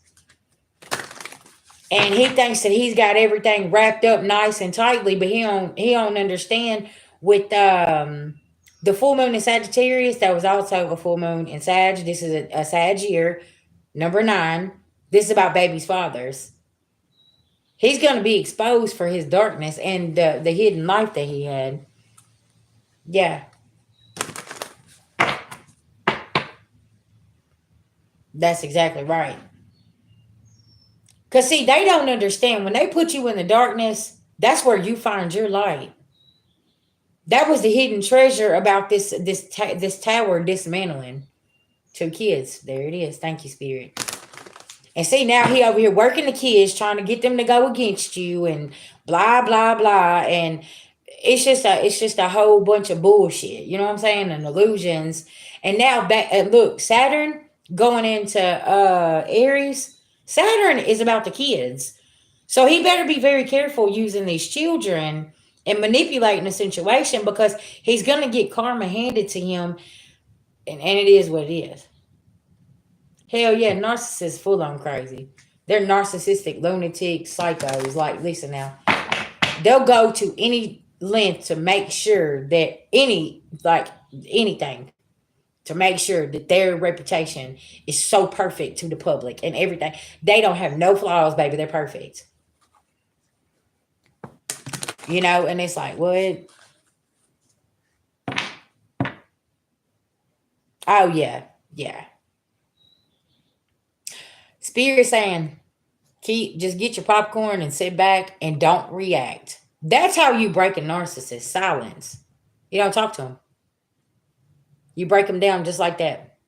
And he thinks that he's got everything wrapped up nice and tightly, but he don't understand with the full moon in Sagittarius. That was also a full moon in Sag. This is a Sag year. Number 9, this is about baby's fathers. He's going to be exposed for his darkness and the hidden life that he had. Yeah, that's exactly right. Because, see, they don't understand. When they put you in the darkness, that's where you find your light. That was the hidden treasure about this tower dismantling. 2 kids. There it is. Thank you, Spirit. And see, now he over here working the kids, trying to get them to go against you and blah, blah, blah. And it's just a whole bunch of bullshit. You know what I'm saying? And illusions. And now back look, Saturn going into Aries. Saturn is about the kids. So he better be very careful using these children and manipulating the situation, because he's gonna get karma handed to him, and it is what it is. Hell yeah, narcissists full on crazy. They're narcissistic lunatic psychos. Like, listen now, they'll go to any length to make sure that anything to make sure that their reputation is so perfect to the public and everything. They don't have no flaws, baby. They're perfect. And it's like, what? Oh yeah, yeah. Spirit saying, just get your popcorn and sit back and don't react. That's how you break a narcissist. Silence. You don't talk to them. You break them down just like that.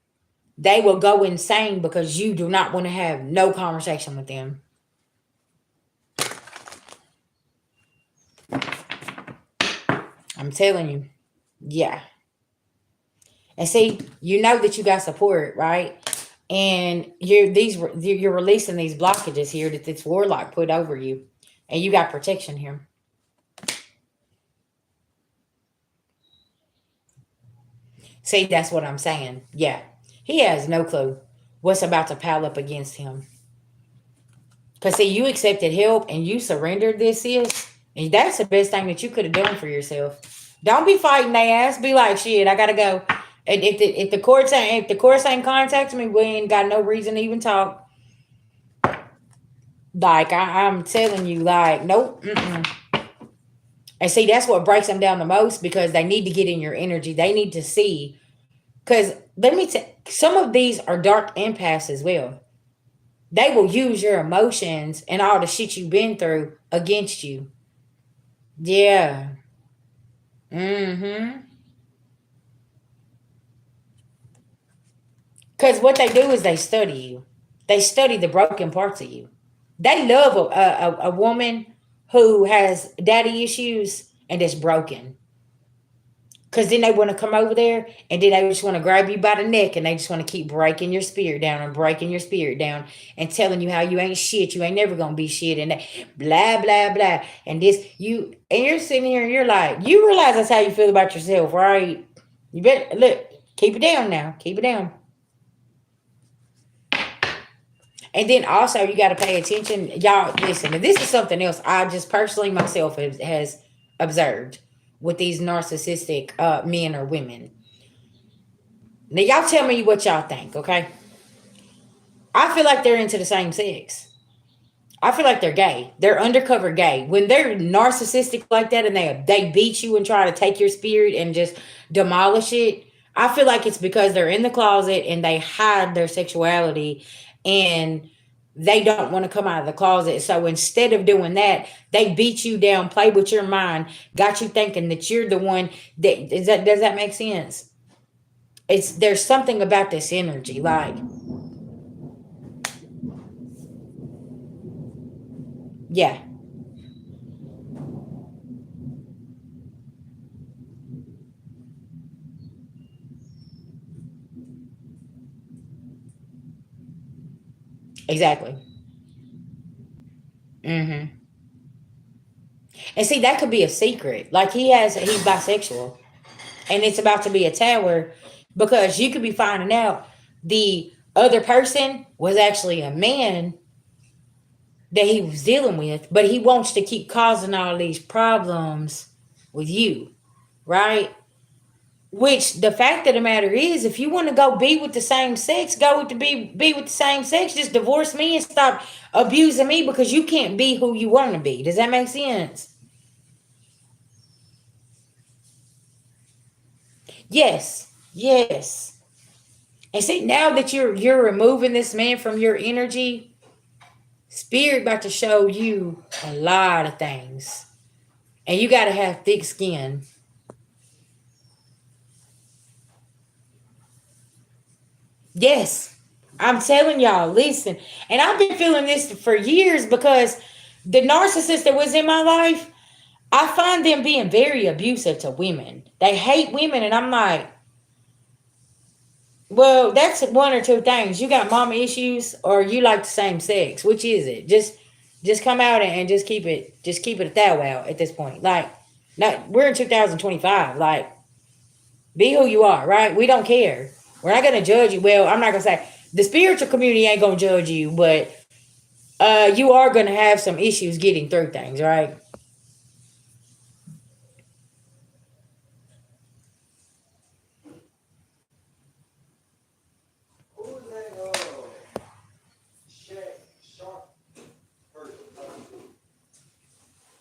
They will go insane because you do not want to have no conversation with them. I'm telling you. Yeah. And see, you know that you got support, right? And you're releasing these blockages here that this warlock put over you, and you got protection here. See, that's what I'm saying. Yeah, he has no clue what's about to pile up against him. Because see, you accepted help and you surrendered. And that's the best thing that you could have done for yourself. Don't be fighting their ass. Be like, shit, I gotta go. And if the courts ain't contacting me, we ain't got no reason to even talk. Like I'm telling you, like, nope. Mm-mm. And see, that's what breaks them down the most, because they need to get in your energy. They need to see. Because let me tell, some of these are dark empaths as well. They will use your emotions and all the shit you've been through against you. Yeah. Mm-hmm. Because what they do is they study you. They study the broken parts of you. They love a woman who has daddy issues and is broken. Because then they want to come over there and then they just want to grab you by the neck and they just want to keep breaking your spirit down and breaking your spirit down and telling you how you ain't shit, you ain't never going to be shit, and blah, blah, blah. And you're sitting here and you're like, you realize that's how you feel about yourself, right? You better, look, keep it down now. Keep it down. And then also you got to pay attention. Y'all, listen, and this is something else I just personally myself has observed with these narcissistic men or women. Now, y'all tell me what y'all think, okay? I feel like they're into the same sex. I feel like they're gay. They're undercover gay. When they're narcissistic like that and they beat you and try to take your spirit and just demolish it, I feel like it's because they're in the closet and they hide their sexuality and they don't want to come out of the closet. So instead of doing that, they beat you down, play with your mind, got you thinking that you're the one does that make sense? There's something about this energy, like, yeah, exactly. Hmm. And see, that could be a secret. Like he's bisexual, and it's about to be a tower, because you could be finding out the other person was actually a man that he was dealing with, but he wants to keep causing all these problems with you, right? Which the fact of the matter is, if you want to go be with the same sex, go with the be with the same sex. Just divorce me and stop abusing me because you can't be who you want to be. Does that make sense? Yes. Yes. And see, now that you're removing this man from your energy, spirit about to show you a lot of things. And you gotta have thick skin. Yes. I'm telling y'all, listen. And I've been feeling this for years because the narcissist that was in my life, I find them being very abusive to women. They hate women, and I'm like, well, that's one or two things. You got mama issues, or you like the same sex. Which is it? Just come out and just keep it that way out at this point. Like, not we're in 2025. Like, be who you are, right? We don't care. We're not gonna judge you. Well, I'm not gonna say the spiritual community ain't gonna judge you, but you are gonna have some issues getting through things, right? Who is that? Sharp person.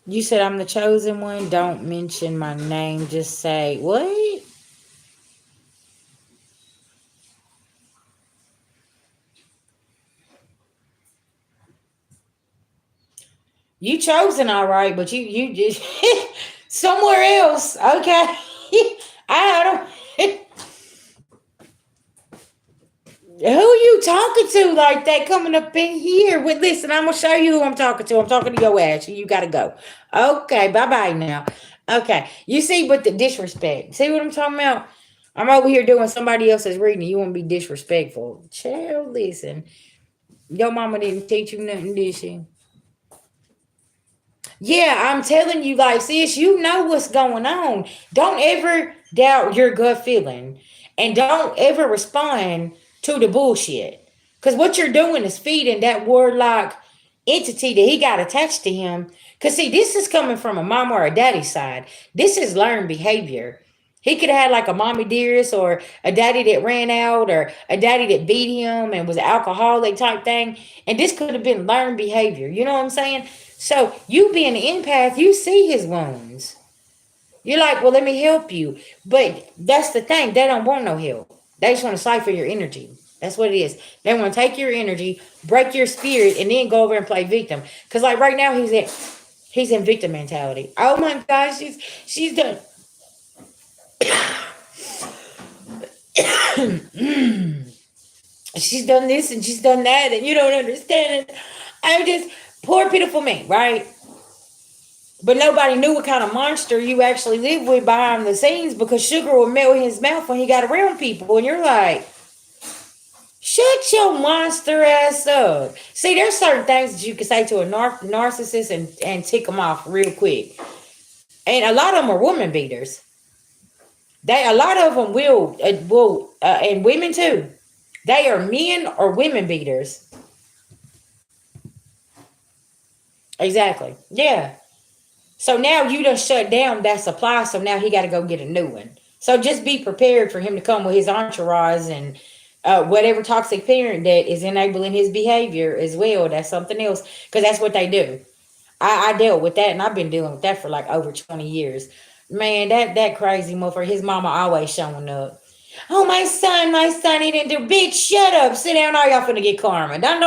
You said I'm the chosen one. Don't mention my name. Just say what? You chosen, all right, but you just somewhere else. Okay, I don't. Who you talking to like that coming up in here? With listen, I'm gonna show you who I'm talking to. I'm talking to your ass. You gotta go. Okay, bye bye now. Okay, you see, but the disrespect. See what I'm talking about? I'm over here doing somebody else's reading. You want to be disrespectful? Child, listen. Your mama didn't teach you nothing, did she? Yeah, I'm telling you, like, sis, you know what's going on. Don't ever doubt your gut feeling. And don't ever respond to the bullshit. Because what you're doing is feeding that warlock entity that he got attached to him. Because, see, this is coming from a mama or a daddy side. This is learned behavior. He could have had like a mommy dearest or a daddy that ran out or a daddy that beat him and was an alcoholic type thing. And this could have been learned behavior. You know what I'm saying? So you being an empath, you see his wounds. You're like, well, let me help you. But that's the thing. They don't want no help. They just want to cipher your energy. That's what it is. They want to take your energy, break your spirit, and then go over and play victim. Because like right now he's in victim mentality. Oh my gosh, she's done she's done this and she's done that, and you don't understand it. I'm just poor pitiful me, right? But nobody knew what kind of monster you actually live with behind the scenes because sugar will melt his mouth when he got around people. And you're like, shut your monster ass up. See, there's certain things that you can say to a narcissist and tick them off real quick. And a lot of them are woman beaters. A lot of them and women too. They are men or women beaters. Exactly. Yeah. So now you done shut down that supply, so now he got to go get a new one. So just be prepared for him to come with his entourage and whatever toxic parent that is enabling his behavior as well. That's something else because that's what they do. I dealt with that, and I've been dealing with that for like over 20 years. Man, that crazy motherfucker. His mama always showing up. Oh, my son, he didn't do. Bitch, shut up. Sit down. All y'all finna get karma. Don't